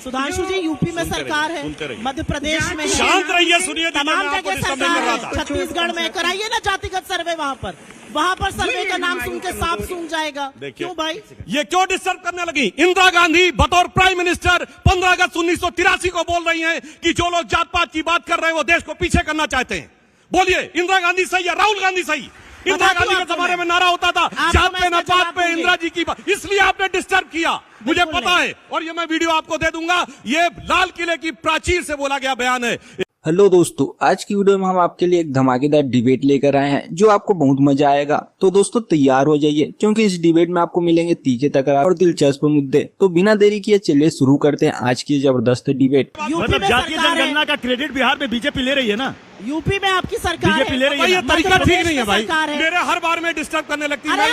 सुधांशु जी, UP में सरकार है, मध्य प्रदेश में शांत रहिए, सुनिए, तमाम जगह सरकार है, छत्तीसगढ़ में कराइए ना जातिगत सर्वे, वहाँ पर सर्वे का नाम सुन के सांप सूंघ जाएगा। क्यों भाई, ये क्यों डिस्टर्ब करने लगी? इंदिरा गांधी बतौर प्राइम मिनिस्टर 15 अगस्त 1983 को बोल रही हैं कि जो लोग जात पात की बात कर रहे हैं वो देश को पीछे करना चाहते हैं। बोलिए, इंदिरा गांधी सही या राहुल गांधी सही? इंदिरा गांधी के जमाने में नारा होता था जात पे न पात पे, इंदिरा जी की बात, इसलिए आपने डिस्टर्ब किया, मुझे पता है, और ये मैं वीडियो आपको दे दूंगा। ये लाल किले की प्राचीर से बोला गया बयान है। हेलो दोस्तों, आज की वीडियो में हम आपके लिए एक धमाकेदार डिबेट लेकर आए हैं जो आपको बहुत मजा आएगा। तो दोस्तों तैयार हो जाइए, क्योंकि इस डिबेट में आपको मिलेंगे तीखे तकरार और दिलचस्प मुद्दे। तो बिना देरी किए चलिए शुरू करते हैं आज की जबरदस्त डिबेट। मतलब जातीय जनगणना का क्रेडिट बिहार में बीजेपी ले रही है ना? यूपी में आपकी सरकार बीजेपी ले रही है। ये तरीका ठीक नहीं है भाई, मेरे हर बार में डिस्टर्ब करने लगती है।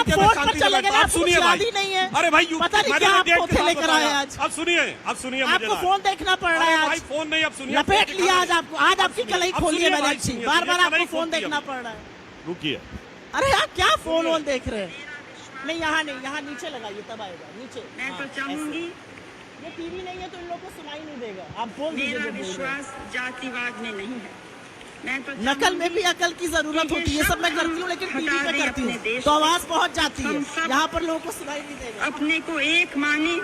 आप सुनिए भाई, नहीं है। अरे भाई, पता नहीं क्या आप लेकर आए आज। अब सुनिए, आपको फोन देखना पड़ रहा है आज। फोन नहीं, अब सुनिए, लपेट लिया आज आपको। आज आपकी कलाई खोली है मैंने अच्छी, बार बार आपको फोन देखना पड़ रहा है। रुकिए, अरे यार क्या फोन वोन देख रहे हैं? नहीं, यहाँ नहीं, यहाँ नीचे लगाइए तब आएगा नीचे। मैं तो चाहूंगी, ये टीवी नहीं है तो इन लोगों को सुनाई नहीं देगा। आप बोल दीजिए। मेरा विश्वास जातिवाद में नहीं है। मैं तो नकल में भी अकल की जरूरत होती है, सब मैं करती हूँ, लेकिन टीवी पे करती हूँ तो आवाज पहुँच जाती है, यहाँ पर लोगों को सुनाई नहीं देगा। अपने को एक माने,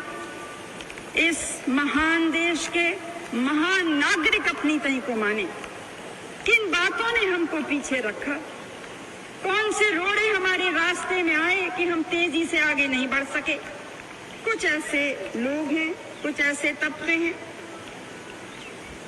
इस महान देश के महान नागरिक अपनी तही को माने। किन बातों ने हमको पीछे रखा? कौन से रोड़े हमारे रास्ते में आए कि हम तेजी से आगे नहीं बढ़ सके? कुछ ऐसे लोग हैं, कुछ ऐसे तबके हैं।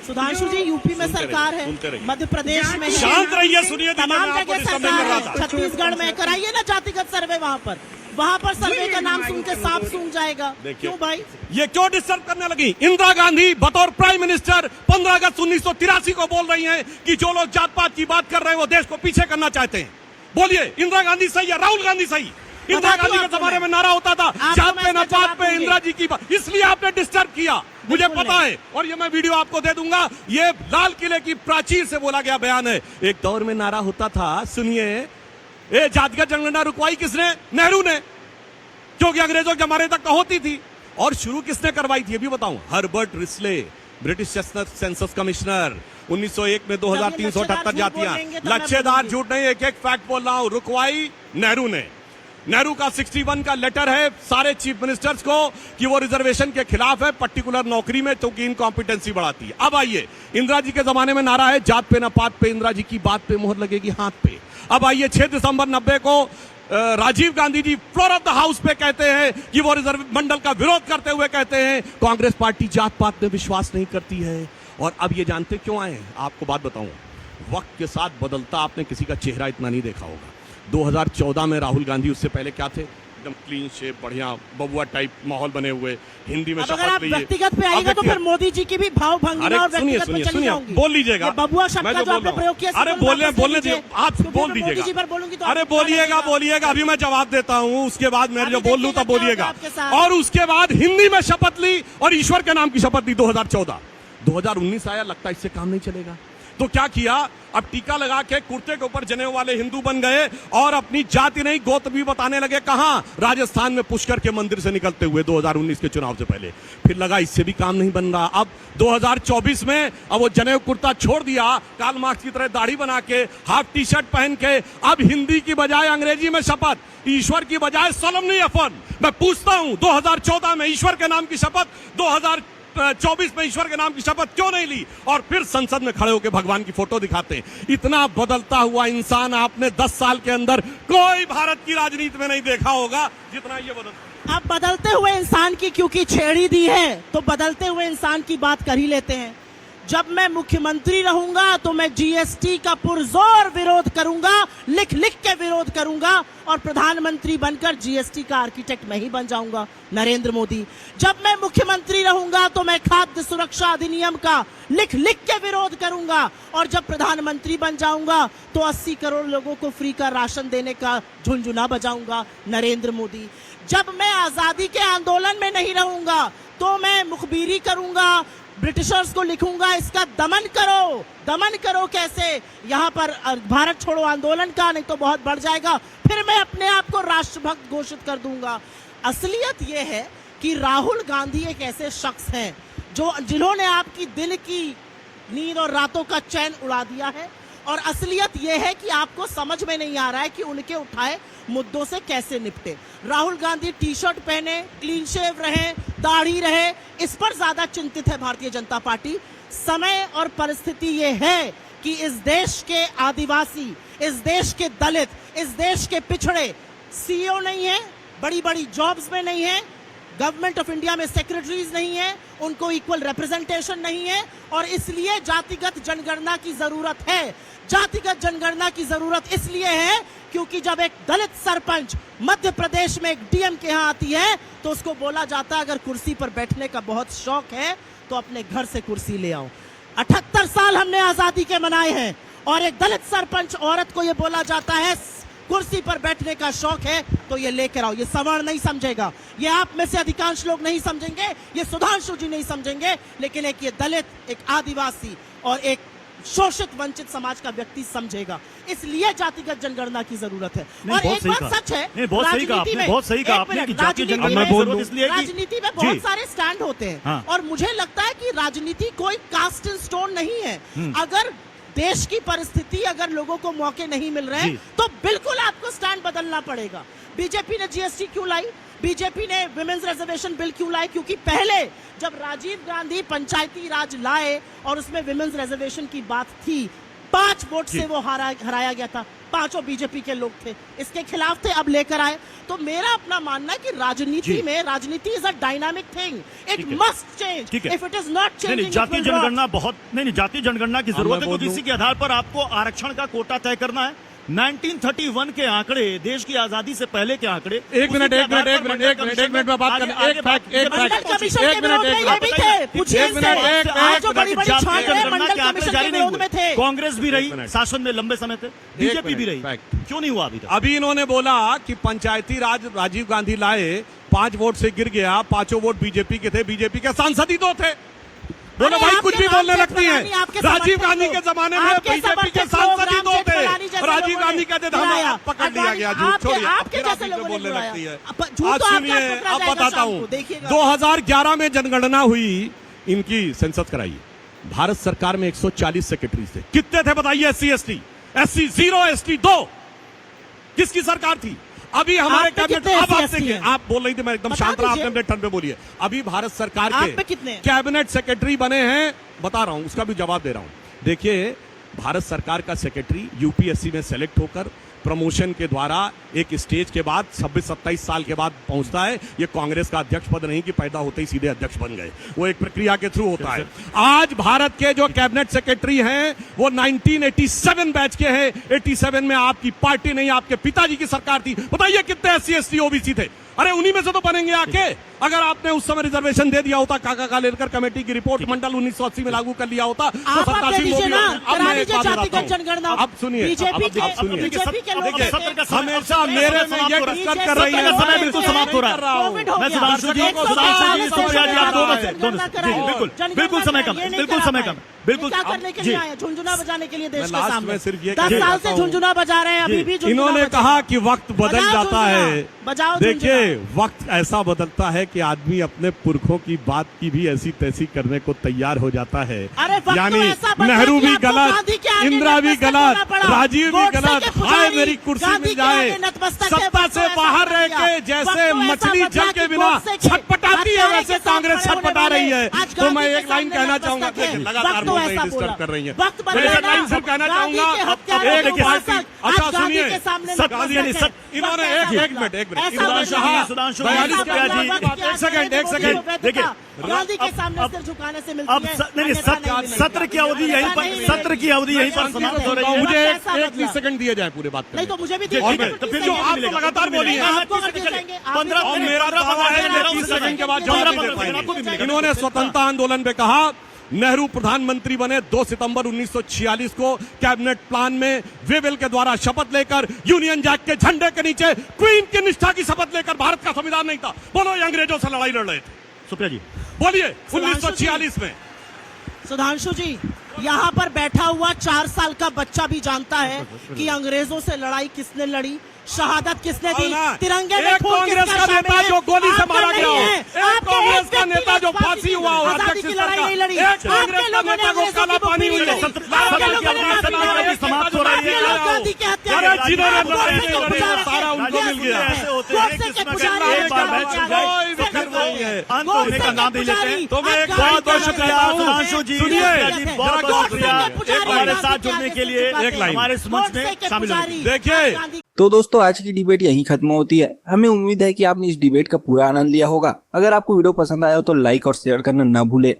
सुधांशु जी, यूपी में सरकार है, मध्य प्रदेश में शांत रहिए, सुनिए, तमाम जगह सरकार है, छत्तीसगढ़ में कराइए ना जातिगत सर्वे, वहाँ पर सर्वे का नाम सुन के सांप सूंघ जाएगा। क्यों भाई, ये क्यों डिस्टर्ब करने लगी? इंदिरा गांधी बतौर प्राइम मिनिस्टर 15 अगस्त 1983 को बोल रही हैं कि जो लोग जात पात की बात कर रहे हैं वो देश को पीछे करना चाहते हैं। बोलिए, इंदिरा गांधी सही या राहुल गांधी सही? इंदिरा गांधी के जमाने में नारा होता था जात पे न पात पे, इंदिरा जी की बात, इसलिए आपने डिस्टर्ब किया, मुझे पता है, और ये मैं वीडियो आपको दे दूंगा। ये लाल किले की प्राचीर से बोला गया बयान है। एक दौर में नारा होता था, सुनिए, ये जातिगत जनगणना रुकवाई किसने? नेहरू ने, क्योंकि अंग्रेजों के जमाने तक तो होती थी। और शुरू किसने करवाई थी ये भी बताऊं? Herbert Risley, British census commissioner. 1901 में 2378 जातियां। लच्छेदार झूठ नहीं, एक एक फैक्ट बोल रहा हूं। रुकवाई नेहरू ने। नेहरू का 61 का लेटर है सारे चीफ मिनिस्टर्स को कि वो रिजर्वेशन के खिलाफ है, पर्टिकुलर नौकरी में, क्योंकि इनकॉम्पिटेंसी बढ़ाती है। अब आइए, इंदिरा जी के जमाने में नारा है जात पे न पात पे, इंदिरा जी की बात पे मोहर लगेगी हाथ पे। अब आइए, 6 दिसंबर 90 को Rajiv Gandhi ji floor of the house पे कहते हैं कि वो रिजर्व मंडल का विरोध करते हुए कहते हैं कांग्रेस पार्टी जात पात में विश्वास नहीं करती है। और अब ये जानते क्यों आए? आपको बात बताऊं, वक्त के साथ बदलता आपने किसी का चेहरा इतना नहीं देखा होगा। 2014 में राहुल गांधी, उससे पहले क्या थे? एकदम क्लीन शेप, बढ़िया बबुआ टाइप माहौल बने हुए, हिंदी में शपथ ली। व्यक्तिगत पे आएगा तो फिर मोदी जी की भी भाव भंगिमा और व्यक्तिगत पे चली जाऊंगी। बोल लीजिएगा, बबुआ शब्द का जो आपने प्रयोग किया, अरे बोलने दीजिए, आप बोल दीजिएगा। अरे बोलिएगा, अभी मैं जवाब देता हूँ, उसके बाद मैं जो बोल लूँ तब बोलिएगा। और उसके बाद हिंदी में शपथ ली और ईश्वर के नाम की शपथ ली 2014। 2019 आया, लगता इससे काम नहीं चलेगा, तो क्या किया? अब टीका लगा के कुर्ते के ऊपर जनेऊ वाले हिंदू बन गए और अपनी जाति नहीं गोत भी बताने लगे। कहां? राजस्थान में पुष्कर के मंदिर से निकलते हुए 2019 के चुनाव से पहले। फिर लगा इससे भी काम नहीं बन रहा। अब 2024 में अब वो जनेऊ कुर्ता छोड़ दिया, कार्ल मार्क्स की तरह दाढ़ी बना के, हाफ टी शर्ट पहन के, अब हिंदी की बजाय अंग्रेजी में शपथ, ईश्वर की बजाय सोलमनी अफर्म। मैं पूछता हूं, 2014 में ईश्वर के नाम की शपथ, 2024 में ईश्वर के नाम की शपथ क्यों नहीं ली? और फिर संसद में खड़े होकर भगवान की फोटो दिखाते हैं। इतना बदलता हुआ इंसान आपने 10 साल के अंदर कोई भारत की राजनीति में नहीं देखा होगा जितना ये बदलता। अब बदलते हुए इंसान की क्योंकि छेड़ी दी है तो बदलते हुए इंसान की बात कर ही लेते हैं। जब मैं मुख्यमंत्री रहूंगा तो मैं जीएसटी का पुरजोर विरोध करूंगा, लिख लिख के विरोध करूंगा, और प्रधानमंत्री बनकर जीएसटी का आर्किटेक्ट मैं ही बन जाऊंगा, नरेंद्र मोदी। जब मैं मुख्यमंत्री रहूंगा तो मैं खाद्य सुरक्षा अधिनियम का लिख लिख के विरोध करूंगा, और जब प्रधानमंत्री बन जाऊंगा तो 80 करोड़ लोगों को फ्री का राशन देने का झुनझुना बजाऊंगा, नरेंद्र मोदी। जब मैं आजादी के आंदोलन में नहीं रहूंगा तो मैं मुखबिरी करूंगा, ब्रिटिशर्स को लिखूंगा इसका दमन करो। दमन करो कैसे? यहाँ पर भारत छोड़ो आंदोलन का, नहीं तो बहुत बढ़ जाएगा, फिर मैं अपने आप को राष्ट्रभक्त घोषित कर दूंगा। असलियत यह है कि राहुल गांधी एक ऐसे शख्स हैं जिन्होंने आपकी दिन की नींद और रातों का चैन उड़ा दिया है। और असलियत यह है कि आपको समझ में नहीं आ रहा है कि उनके उठाए मुद्दों से कैसे निपटे। राहुल गांधी टी शर्ट पहने, क्लीन शेव रहे, दाढ़ी रहे, इस पर ज्यादा चिंतित है भारतीय जनता पार्टी। समय और परिस्थिति ये है कि इस देश के आदिवासी, इस देश के दलित, इस देश के पिछड़े सीईओ नहीं है, बड़ी बड़ी जॉब्स में नहीं है, गवर्नमेंट ऑफ इंडिया में सेक्रेटरीज नहीं है, उनको इक्वल रिप्रेजेंटेशन नहीं है, और इसलिए जातिगत जनगणना की जरूरत है। जातिगत जनगणना की जरूरत इसलिए है क्योंकि जब एक दलित सरपंच मध्य प्रदेश में एक डीएम के यहां आती है तो उसको बोला जाता है अगर कुर्सी पर बैठने का बहुत शौक है तो अपने घर से कुर्सी ले आओ। 78 साल हमने आजादी के मनाए हैं और एक दलित सरपंच औरत को यह बोला जाता है कुर्सी पर बैठने का शौक है तो ये लेकर आओ। ये सवर्ण नहीं समझेगा, ये आप में से अधिकांश लोग नहीं समझेंगे, ये सुधांशु जी नहीं समझेंगे, लेकिन एक ये दलित, एक आदिवासी और एक शोषित वंचित समाज का व्यक्ति समझेगा। इसलिए जातिगत जनगणना की जरूरत है। और एक बात सच है, राजनीति में राजनीति में बहुत सारे स्टैंड होते हैं और मुझे लगता है कि राजनीति कोई कास्ट इन स्टोन नहीं है। अगर देश की परिस्थिति, अगर लोगों को मौके नहीं मिल रहे तो बिल्कुल आपको स्टैंड बदलना पड़ेगा। बीजेपी ने जीएसटी क्यों लाई, बीजेपी ने विमेंस रिजर्वेशन बिल क्यों लाए? क्योंकि पहले जब राजीव गांधी पंचायती राज लाए और उसमें विमेंस रिजर्वेशन की बात थी, 5 वोट से वो हराया गया था, 5 बीजेपी के लोग थे, इसके खिलाफ थे, अब लेकर आए। तो मेरा अपना मानना है कि राजनीति में, राजनीति is a dynamic thing, it must change. If it is not changing, जातीय जनगणना बहुत नहीं, जातीय जनगणना की जरूरत है। इसी के आधार पर आपको आरक्षण का कोटा तय करना है। 1931 के आंकड़े, देश की आजादी से पहले के आंकड़े। एक मिनट में बात करना, एक फैक्ट, एक मिनट, कांग्रेस भी रही शासन में लंबे समय तक, बीजेपी भी रही, क्यों नहीं हुआ अभी तक? अभी इन्होंने बोला कि पंचायती राज राजीव गांधी लाए, 5 वोट से गिर गया, 5 वोट बीजेपी के थे, बीजेपी के सांसद ही 2 थे। बोलो भाई, कुछ भी बोलने लगती है। राजीव गांधी के जमाने में बीजेपी के सांसद ही 2 थे, राजीव गांधी कहते थे पकड़ लिया गया, झूठ छोड़िए, आपके बोलने लगती है। आज सुनिए, अब बताता हूँ, 2011 में जनगणना हुई, इनकी सेंसस कराई। भारत सरकार में 140 सेक्रेटरी थे, कितने थे बताइए? SC ST, SC 0, ST 2, किसकी सरकार थी? अभी हमारे कैबिनेट, अब आप देखिए, आप बोल रही थी, मैं एकदम शांत रहा, आपने अपने टर्न पे बोलिए। अभी भारत सरकार के कैबिनेट सेक्रेटरी बने हैं, बता रहा हूं, उसका भी जवाब दे रहा हूं। देखिए, भारत सरकार का सेक्रेटरी यूपीएससी में सेलेक्ट होकर प्रमोशन के द्वारा एक स्टेज के बाद 26-27 साल के बाद पहुंचता है। ये कांग्रेस का अध्यक्ष पद नहीं कि पैदा होते ही सीधे अध्यक्ष बन गए, वो एक प्रक्रिया के थ्रू होता है। आज भारत के जो कैबिनेट सेक्रेटरी हैं वो 1987 बैच के हैं। 87 में आपकी पार्टी नहीं, आपके पिताजी की सरकार थी। बताइए कितने SC ST OBC थे? अरे उन्हीं में से तो बनेंगे आके। अगर आपने उस समय रिजर्वेशन दे दिया होता, काका का लेकर कमेटी की रिपोर्ट मंडल 1980 में लागू कर लिया होता तो 87 अब सुनिए, हमेशा मेरे में ये डिस्कस कर रही है, समय बिल्कुल समाप्त हो रहा है। मैं सुधांशु जी को, बिल्कुल समय कम, बिल्कुल समय कम, बिल्कुल करने के लिए आए, झुंझुना बजाने के लिए देश के सामने। सिर्फ ये 10 साल से झुंझुना बजा रहे हैं, अभी भी इन्होंने कहा कि वक्त बदल जाता है। देखिए, वक्त ऐसा बदलता है कि आदमी अपने पुरखों की बात की भी ऐसी तैसी करने को तैयार हो जाता है। यानी नेहरू भी गलत, इंदिरा भी गलत, राजीव भी गलत, हाय मेरी कुर्सी मिल जाए। सत्ता से बाहर रह के जैसे मछली जल के बिना छटपटाती है, वैसे कांग्रेस छटपटा रही है। तो मैं एक लाइन कहना चाहूंगा, लगातार डिस्टर्ब कर रही है, एक लाइन सिर्फ कहना चाहूंगा। अच्छा सुनिए, इन्होंने एक मिनट एक सेकंड देखिए, गांधी के सामने सिर झुकाने से मिलती है। नहीं, सत्र की अवधि यहीं पर, सत्र की अवधि यहीं पर समाप्त हो रही है। मुझे एक सेकंड दिए जाए पूरे बात नहीं तो मुझे भी जो आप लगातार बोलिए, 15 और मेरा दावा है 30 सेकंड के बाद जवाब दे पाएंगे। इन्होंने स्वतंत्रता आंदोलन में कहा, नेहरू प्रधानमंत्री बने 2 सितंबर 1946 को कैबिनेट प्लान में वेवेल के द्वारा शपथ लेकर, यूनियन जैक के झंडे के नीचे क्वीन की निष्ठा की शपथ लेकर। भारत का संविधान नहीं था। बोलो, ये अंग्रेजों से लड़ाई लड़ रहे थे। सुप्रिया जी बोलिए, 1946 में। सुधांशु जी, यहाँ पर बैठा हुआ 4 साल का बच्चा भी जानता है कि अंग्रेजों से लड़ाई किसने लड़ी, शहादत किसने दी, तिरंगे में कांग्रेस का नेता जो गोली से मारा गया, एक कांग्रेस का नेता जो फांसी हुआ, आजादी की लड़ाई लड़ी, एक आपके कांग्रेस का लोगों ने नेता को अंग्रेजों काला की पानी बुरी मिले। लड़ी, सत्र- आपके सत्र- लोगों ने सत्र- फांसी सत्र- लड़ी, समाप्त हो रही है। आपके लोग गांधी के हत्यारे, अरे जिन्होंने आप गोडसे के लड़े, पुजारी सारा हैं, उनको मिल गया। ऐसे होते हैं, गोडसे के किस्म के पुजारी एक हैं, बार गोडसे मैच के हो जाए, पुजारी तो फिर हैं, वही है। अंत गोडसे होने का के नाम नहीं लेते। पुजारी, तो मैं एक आप बहुत बहुत गाली शुक्रिया देते हैं। सुधांशु जी, सुनिए, जी, बहुत बहुत गोडसे शुक्रिया के पुजारी, हमारे गांधी साथ के जुड़ने आगे के लिए, से एक लाइन। हमारे इस मंच में गोडसे के शामिल होने के पुजारी, लिए। देखिए। गांधी- तो दोस्तों आज की डिबेट यहीं खत्म होती है। हमें उम्मीद है कि आपने इस डिबेट का पूरा आनंद लिया होगा। अगर आपको वीडियो पसंद आया हो तो लाइक और शेयर करना ना भूले।